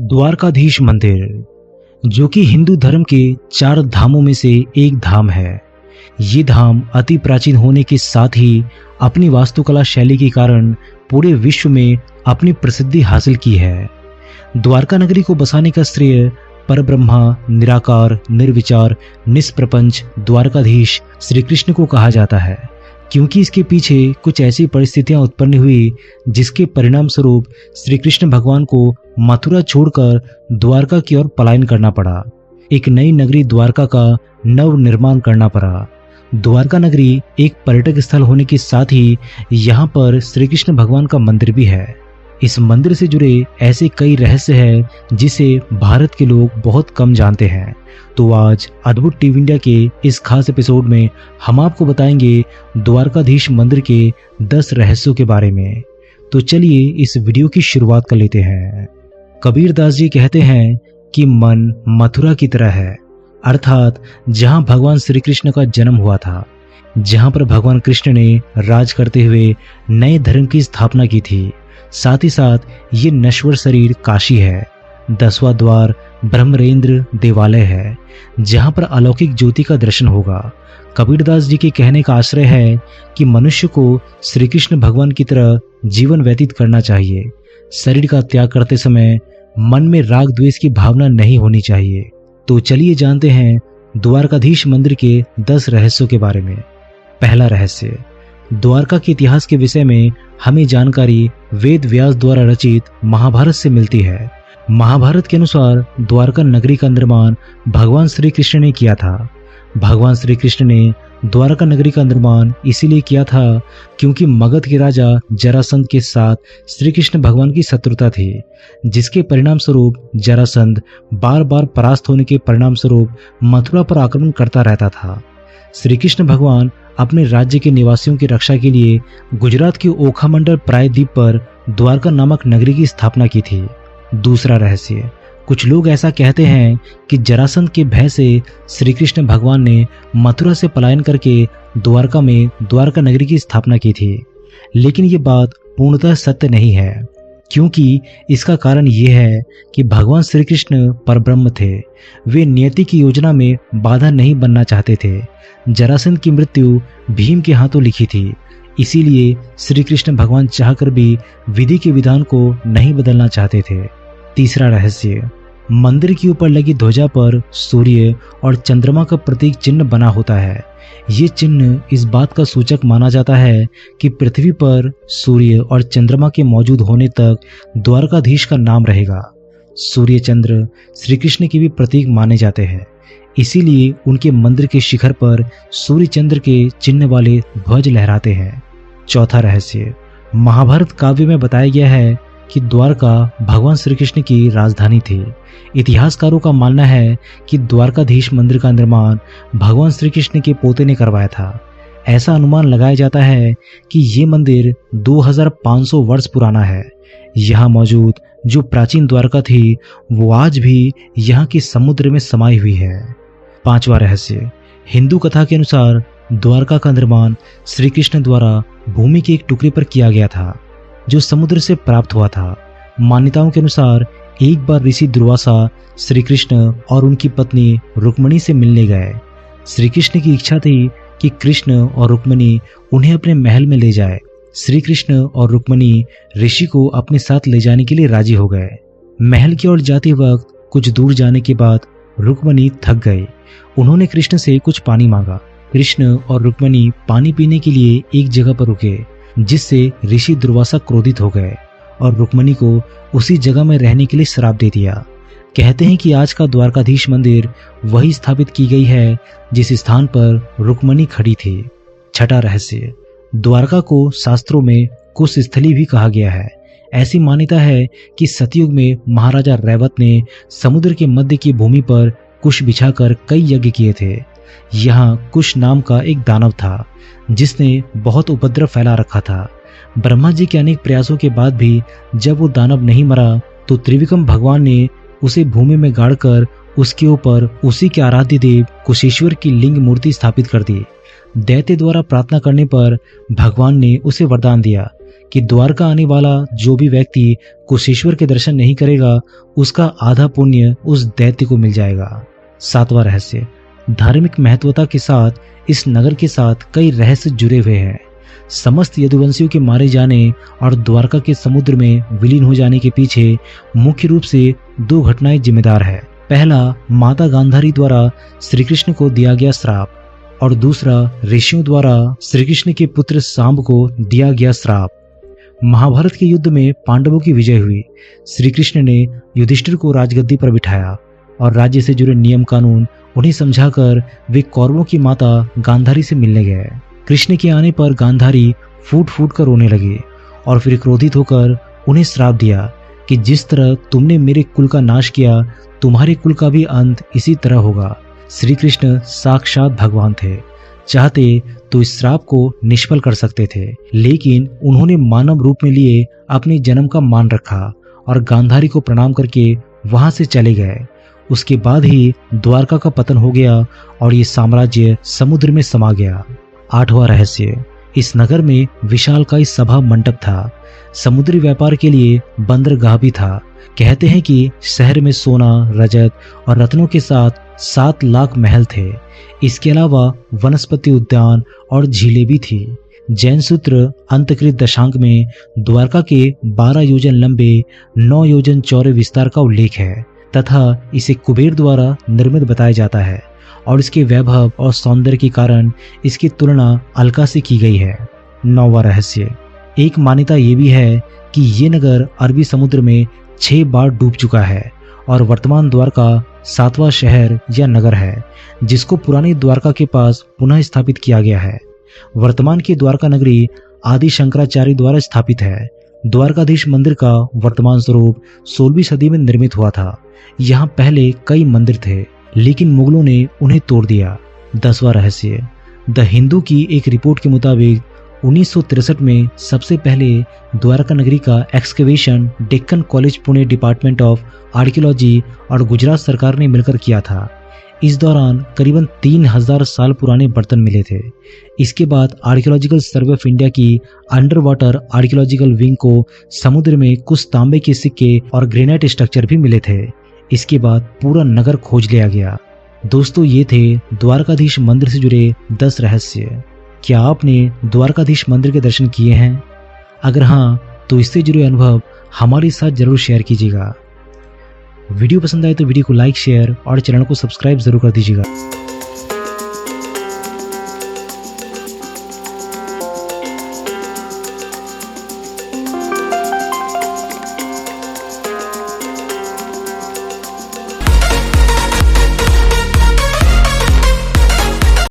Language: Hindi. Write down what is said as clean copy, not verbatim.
द्वारकाधीश मंदिर, जो कि हिंदू धर्म के 4 धामों में से एक धाम है। ये धाम अति प्राचीन होने के साथ ही अपनी वास्तुकला शैली के कारण पूरे विश्व में अपनी प्रसिद्धि हासिल की है। द्वारका नगरी को बसाने का श्रेय परब्रह्मा, निराकार, निर्विचार, निष्प्रपंच द्वारकाधीश श्री कृष्ण को कहा जाता है, क्योंकि इसके पीछे कुछ ऐसी परिस्थितियां उत्पन्न हुई जिसके परिणाम स्वरूप श्री कृष्ण भगवान को मथुरा छोड़कर द्वारका की ओर पलायन करना पड़ा। एक नई नगरी द्वारका का नव निर्माण करना पड़ा। द्वारका नगरी एक पर्यटक स्थल होने के साथ ही यहाँ पर श्री कृष्ण भगवान का मंदिर भी है। इस मंदिर से जुड़े ऐसे कई रहस्य हैं जिसे भारत के लोग बहुत कम जानते हैं। तो आज अद्भुत टीवी इंडिया के इस खास एपिसोड में हम आपको बताएंगे द्वारकाधीश मंदिर के 10 रहस्यों के बारे में। तो चलिए इस वीडियो की शुरुआत कर लेते हैं। कबीर दास जी कहते हैं कि मन मथुरा की तरह है, अर्थात जहां भगवान श्री कृष्ण का जन्म हुआ था, जहां पर भगवान कृष्ण ने राज करते हुए नए धर्म की स्थापना की थी। साथ ही साथ ये नश्वर शरीर काशी है। 10वां द्वार ब्रह्मरेंद्र देवालय है, जहां पर अलौकिक ज्योति का दर्शन होगा। कबीरदास जी के कहने का आश्रय है कि मनुष्य को श्री कृष्ण भगवान की तरह जीवन व्यतीत करना चाहिए। शरीर का त्याग करते समय मन में राग द्वेष की भावना नहीं होनी चाहिए। तो चलिए जानते हैं द्वारकाधीश मंदिर के 10 रहस्यों के बारे में। पहला रहस्य, द्वारका के इतिहास के विषय में हमें जानकारी वेद व्यास द्वारा रचित महाभारत से मिलती है। महाभारत के अनुसार द्वारका नगरी का निर्माण भगवान श्री कृष्ण ने किया था। भगवान श्री कृष्ण ने द्वारका नगरी का निर्माण इसीलिए किया था क्योंकि मगध के राजा जरासंध के साथ श्री कृष्ण भगवान की शत्रुता थी, जिसके परिणाम स्वरूप जरासंध बार बार परास्त होने के परिणाम स्वरूप मथुरा पर आक्रमण करता रहता था। श्री कृष्ण भगवान अपने राज्य के निवासियों की रक्षा के लिए गुजरात के ओखा मंडल प्रायद्वीप पर द्वारका नामक नगरी की स्थापना की थी। दूसरा रहस्य, कुछ लोग ऐसा कहते हैं कि जरासंध के भय से श्री कृष्ण भगवान ने मथुरा से पलायन करके द्वारका में द्वारका नगरी की स्थापना की थी, लेकिन ये बात पूर्णतः सत्य नहीं है, क्योंकि इसका कारण ये है कि भगवान श्री कृष्ण परब्रह्म थे। वे नियति की योजना में बाधा नहीं बनना चाहते थे। जरासंध की मृत्यु भीम के हाथों लिखी थी, इसीलिए श्री कृष्ण भगवान चाहकर भी विधि के विधान को नहीं बदलना चाहते थे। तीसरा रहस्य, मंदिर के ऊपर लगी ध्वजा पर सूर्य और चंद्रमा का प्रतीक चिन्ह बना होता है। ये चिन्ह इस बात का सूचक माना जाता है कि पृथ्वी पर सूर्य और चंद्रमा के मौजूद होने तक द्वारकाधीश का नाम रहेगा। सूर्य चंद्र श्री कृष्ण के भी प्रतीक माने जाते हैं, इसीलिए उनके मंदिर के शिखर पर सूर्य चंद्र के चिन्ह वाले ध्वज लहराते हैं। चौथा रहस्य, महाभारत काव्य में बताया गया है कि द्वारका भगवान श्री कृष्ण की राजधानी थी। इतिहासकारों का मानना है कि द्वारकाधीश मंदिर का निर्माण भगवान श्री कृष्ण के पोते ने करवाया था। ऐसा अनुमान लगाया जाता है कि ये मंदिर 2500 वर्ष पुराना है। यहाँ मौजूद जो प्राचीन द्वारका थी वो आज भी यहाँ के समुद्र में समाई हुई है। पांचवा रहस्य, हिंदू कथा के अनुसार द्वारका का निर्माण श्री कृष्ण द्वारा भूमि के एक टुकड़े पर किया गया था, जो समुद्र से प्राप्त हुआ था। मान्यताओं के अनुसार एक बार ऋषि दुर्वासा श्री कृष्ण और उनकी पत्नी रुक्मिणी से मिलने गए। श्री कृष्ण की इच्छा थी कि कृष्ण और रुक्मिणी उन्हें अपने महल में ले जाए। श्री कृष्ण और रुक्मिणी ऋषि को अपने साथ ले जाने के लिए राजी हो गए। महल की ओर जाते वक्त कुछ दूर जाने के बाद रुक्मिणी थक गई। उन्होंने कृष्ण से कुछ पानी मांगा। कृष्ण और रुक्मिणी पानी पीने के लिए एक जगह पर रुके, जिससे ऋषि दुर्वासा क्रोधित हो गए और रुक्मिणी को उसी जगह में रहने के लिए श्राप दे दिया। कहते हैं कि आज का द्वारकाधीश मंदिर वही स्थापित की गई है जिस स्थान पर रुक्मिणी खड़ी थी। छठा रहस्य, द्वारका को शास्त्रों में कुश स्थली भी कहा गया है। ऐसी मान्यता है कि सतयुग में महाराजा रैवत ने समुद्र के मध्य की भूमि पर कुश बिछाकर कई यज्ञ किए थे। यहाँ कुश नाम का एक दानव था जिसने बहुत उपद्रव फैला रखा था। ब्रह्मा जी के अनेक प्रयासों के बाद भी जब वो दानव नहीं मरा तो त्रिविक्रम भगवान ने उसे भूमि में गाड़कर उसके ऊपर उसी के आराध्य देव कुशेश्वर की लिंग मूर्ति स्थापित कर दी। दैत्य द्वारा प्रार्थना करने पर भगवान ने उसे वरदान दिया कि द्वारका आने वाला जो भी व्यक्ति कुशेश्वर के दर्शन नहीं करेगा उसका आधा पुण्य उस दैत्य को मिल जाएगा। 7वां रहस्य, धार्मिक महत्वता के साथ इस नगर के साथ कई रहस्य जुड़े हुए हैं। समस्त यदुवंशियों के मारे जाने और द्वारका के समुद्र में विलीन हो जाने के पीछे मुख्य रूप से 2 घटनाएं जिम्मेदार है। पहला, माता गांधारी द्वारा श्री कृष्ण को दिया गया श्राप, और दूसरा, ऋषियों द्वारा श्री कृष्ण के पुत्र सांब को दिया गया श्राप। महाभारत के युद्ध में पांडवों की विजय हुई। श्री कृष्ण ने युधिष्ठिर को राजगद्दी पर बिठाया और राज्य से जुड़े नियम कानून उन्हें समझाकर वे कौरवों की माता गांधारी से मिलने गए। कृष्ण के आने पर गांधारी फूट फूट कर रोने लगे और फिर क्रोधित होकर उन्हें श्राप दिया कि जिस तरह तुमने मेरे कुल का नाश किया, तुम्हारे कुल का भी अंत इसी तरह होगा। श्री कृष्ण साक्षात भगवान थे, चाहते तो इस श्राप को निष्फल कर सकते थे, लेकिन उन्होंने मानव रूप में लिए अपने जन्म का मान रखा और गांधारी को प्रणाम करके वहां से चले गए। उसके बाद ही द्वारका का पतन हो गया और ये साम्राज्य समुद्र में समा गया। 8वां रहस्य, इस नगर में विशालकाय सभा मंडप था। समुद्री व्यापार के लिए बंदरगाह भी था। कहते हैं कि शहर में सोना, रजत और रत्नों के साथ 7 लाख महल थे। इसके अलावा वनस्पति उद्यान और झीलें भी थी। जैन सूत्र अंतकृत दशांक में द्वारका के 12 योजन लंबे 9 योजन चौड़े विस्तार का उल्लेख है तथा इसे कुबेर द्वारा निर्मित बताया जाता है और इसके वैभव और सौंदर्य के कारण इसकी तुलना अलका से की गई है। 9वां रहस्य, एक मान्यता ये भी है कि ये नगर अरबी समुद्र में 6 बार डूब चुका है और वर्तमान द्वारका 7वां शहर या नगर है जिसको पुरानी द्वारका के पास पुनः स्थापित किया गया है। वर्तमान की द्वारका नगरी आदि शंकराचार्य द्वारा स्थापित है। द्वारकाधीश मंदिर का वर्तमान स्वरूप 16वीं सदी में निर्मित हुआ था। यहाँ पहले कई मंदिर थे, लेकिन मुगलों ने उन्हें तोड़ दिया। 10वां रहस्य, द हिंदू की एक रिपोर्ट के मुताबिक 1963 में सबसे पहले द्वारका नगरी का excavation Deccan college Pune department of archaeology और गुजरात सरकार ने मिलकर किया था। इस दौरान करीबन 3000 साल पुराने बर्तन मिले थे। इसके बाद आर्कियोलॉजिकल सर्वे ऑफ इंडिया की अंडर वाटर आर्कियोलॉजिकल विंग को समुद्र में कुछ तांबे के सिक्के और ग्रेनाइट स्ट्रक्चर भी मिले थे। इसके बाद पूरा नगर खोज लिया गया। दोस्तों, ये थे द्वारकाधीश मंदिर से जुड़े 10 रहस्य। क्या आपने द्वारकाधीश मंदिर के दर्शन किए हैं? अगर हाँ, तो इससे जुड़े अनुभव हमारे साथ जरूर शेयर कीजिएगा। वीडियो पसंद आए तो वीडियो को लाइक, शेयर और चैनल को सब्सक्राइब जरूर कर दीजिएगा।